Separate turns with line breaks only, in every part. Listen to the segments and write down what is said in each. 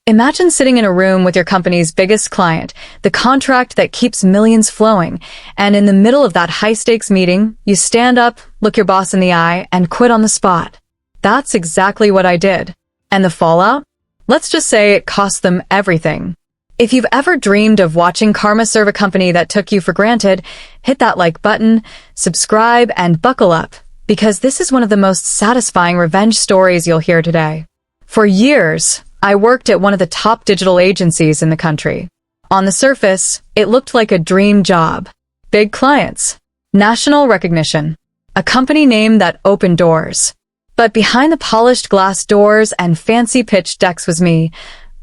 Imagine sitting in a room with your company's biggest client, the contract that keeps millions flowing, and in the middle of that high-stakes meeting, you stand up, look your boss in the eye, and quit on the spot. That's exactly what I did. And the fallout? Let's just say it cost them everything. If you've ever dreamed of watching karma serve a company that took you for granted, hit that like button, subscribe, and buckle up, because this is one of the most satisfying revenge stories you'll hear today. For years, I worked at one of the top digital agencies in the country. On the surface, it looked like a dream job. Big clients, national recognition, a company name that opened doors. But behind the polished glass doors and fancy pitch decks was me,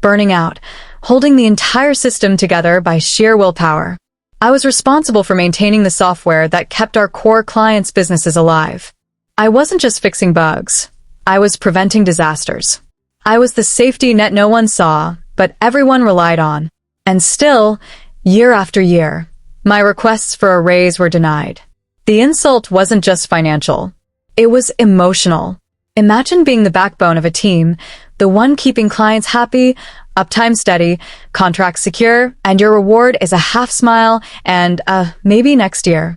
burning out, holding the entire system together by sheer willpower. I was responsible for maintaining the software that kept our core clients' businesses alive. I wasn't just fixing bugs. I was preventing disasters. I was the safety net no one saw, but everyone relied on. And still, year after year, my requests for a raise were denied. The insult wasn't just financial. It was emotional. Imagine being the backbone of a team, the one keeping clients happy, uptime steady, contracts secure, and your reward is a half smile and, maybe next year.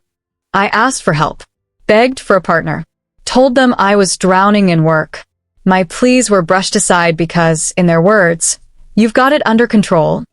I asked for help, begged for a partner, told them I was drowning in work. My pleas were brushed aside because, in their words, "You've got it under control."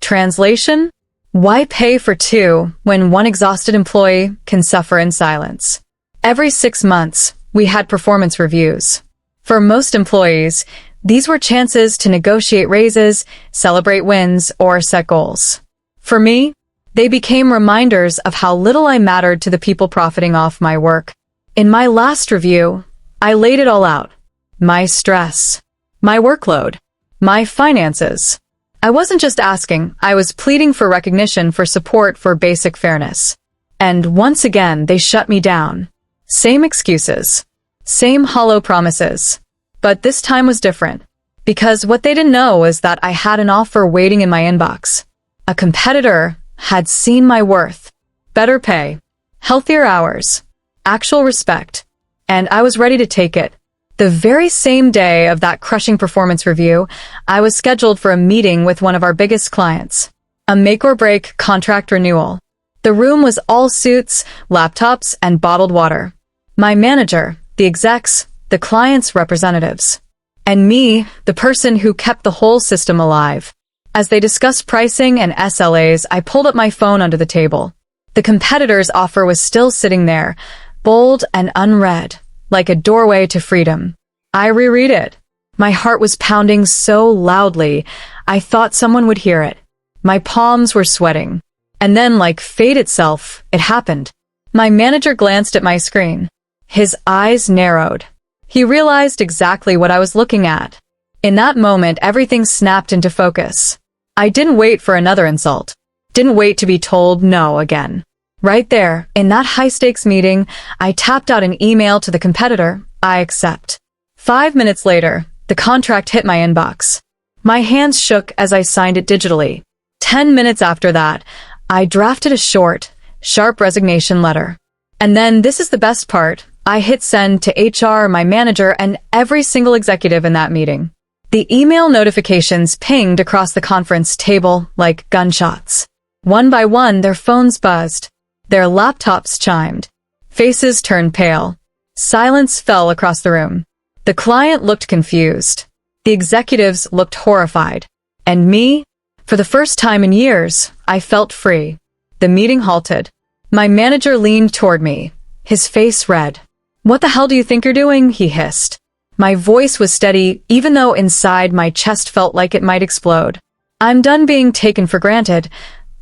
Translation? Why pay for two when one exhausted employee can suffer in silence? Every 6 months, we had performance reviews. For most employees, these were chances to negotiate raises, celebrate wins, or set goals. For me, they became reminders of how little I mattered to the people profiting off my work. In my last review, I laid it all out. My stress, my workload, my finances. I wasn't just asking, I was pleading for recognition, for support, for basic fairness. And once again, they shut me down. Same excuses, same hollow promises. But this time was different, because what they didn't know was that I had an offer waiting in my inbox. A competitor had seen my worth, better pay, healthier hours, actual respect, and I was ready to take it. The very same day of that crushing performance review, I was scheduled for a meeting with one of our biggest clients. A make-or-break contract renewal. The room was all suits, laptops, and bottled water. My manager, the execs, the client's representatives. And me, the person who kept the whole system alive. As they discussed pricing and SLAs, I pulled up my phone under the table. The competitor's offer was still sitting there, bold and unread, like a doorway to freedom. I reread it. My heart was pounding so loudly, I thought someone would hear it. My palms were sweating. And then, like fate itself, it happened. My manager glanced at my screen. His eyes narrowed. He realized exactly what I was looking at. In that moment, everything snapped into focus. I didn't wait for another insult. Didn't wait to be told no again. Right there, in that high-stakes meeting, I tapped out an email to the competitor, "I accept." 5 minutes later, the contract hit my inbox. My hands shook as I signed it digitally. 10 minutes after that, I drafted a short, sharp resignation letter. And then, this is the best part, I hit send to HR, my manager, and every single executive in that meeting. The email notifications pinged across the conference table like gunshots. One by one, their phones buzzed. Their laptops chimed. Faces turned pale. Silence fell across the room. The client looked confused. The executives looked horrified. And me? For the first time in years, I felt free. The meeting halted. My manager leaned toward me, his face red. "What the hell do you think you're doing?" he hissed. My voice was steady, even though inside my chest felt like it might explode. "I'm done being taken for granted,"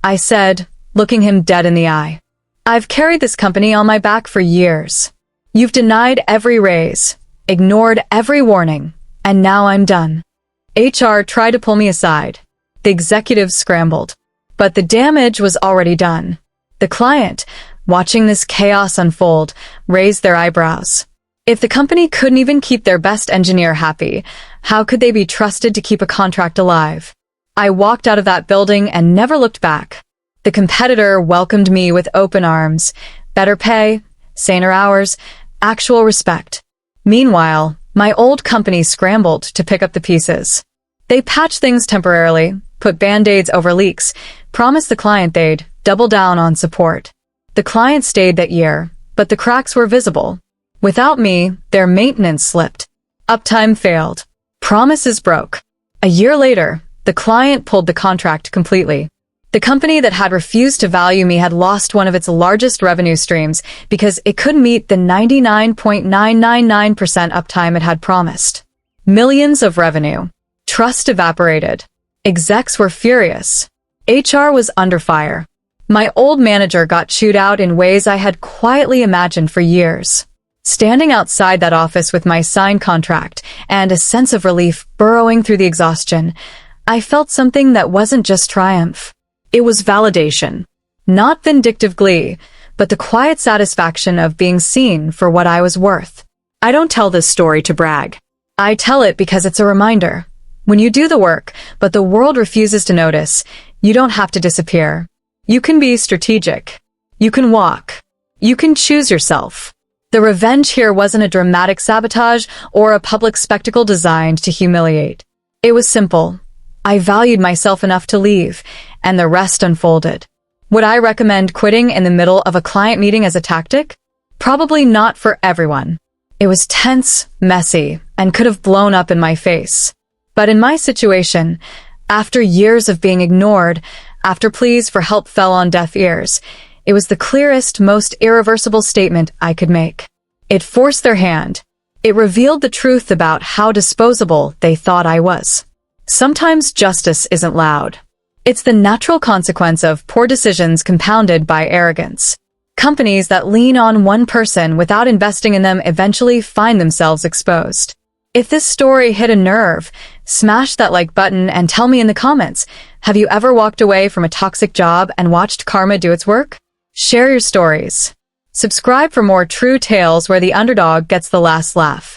I said, looking him dead in the eye. "I've carried this company on my back for years. You've denied every raise, ignored every warning, and now I'm done." HR tried to pull me aside. The executives scrambled. But the damage was already done. The client, watching this chaos unfold, raised their eyebrows. If the company couldn't even keep their best engineer happy, how could they be trusted to keep a contract alive? I walked out of that building and never looked back. The competitor welcomed me with open arms, better pay, saner hours, actual respect. Meanwhile, my old company scrambled to pick up the pieces. They patched things temporarily, put band-aids over leaks, promised the client they'd double down on support. The client stayed that year, but the cracks were visible. Without me, their maintenance slipped. Uptime failed. Promises broke. A year later, the client pulled the contract completely. The company that had refused to value me had lost one of its largest revenue streams because it couldn't meet the 99.999% uptime it had promised. Millions of revenue. Trust evaporated. Execs were furious. HR was under fire. My old manager got chewed out in ways I had quietly imagined for years. Standing outside that office with my signed contract and a sense of relief burrowing through the exhaustion, I felt something that wasn't just triumph. It was validation. Not vindictive glee, but the quiet satisfaction of being seen for what I was worth. I don't tell this story to brag. I tell it because it's a reminder. When you do the work, but the world refuses to notice, you don't have to disappear. You can be strategic. You can walk. You can choose yourself. The revenge here wasn't a dramatic sabotage or a public spectacle designed to humiliate. It was simple. I valued myself enough to leave, and the rest unfolded. Would I recommend quitting in the middle of a client meeting as a tactic? Probably not for everyone. It was tense, messy, and could have blown up in my face. But in my situation, after years of being ignored, after pleas for help fell on deaf ears, it was the clearest, most irreversible statement I could make. It forced their hand. It revealed the truth about how disposable they thought I was. Sometimes justice isn't loud. It's the natural consequence of poor decisions compounded by arrogance. Companies that lean on one person without investing in them eventually find themselves exposed. If this story hit a nerve, smash that like button and tell me in the comments, have you ever walked away from a toxic job and watched karma do its work? Share your stories. Subscribe for more true tales where the underdog gets the last laugh.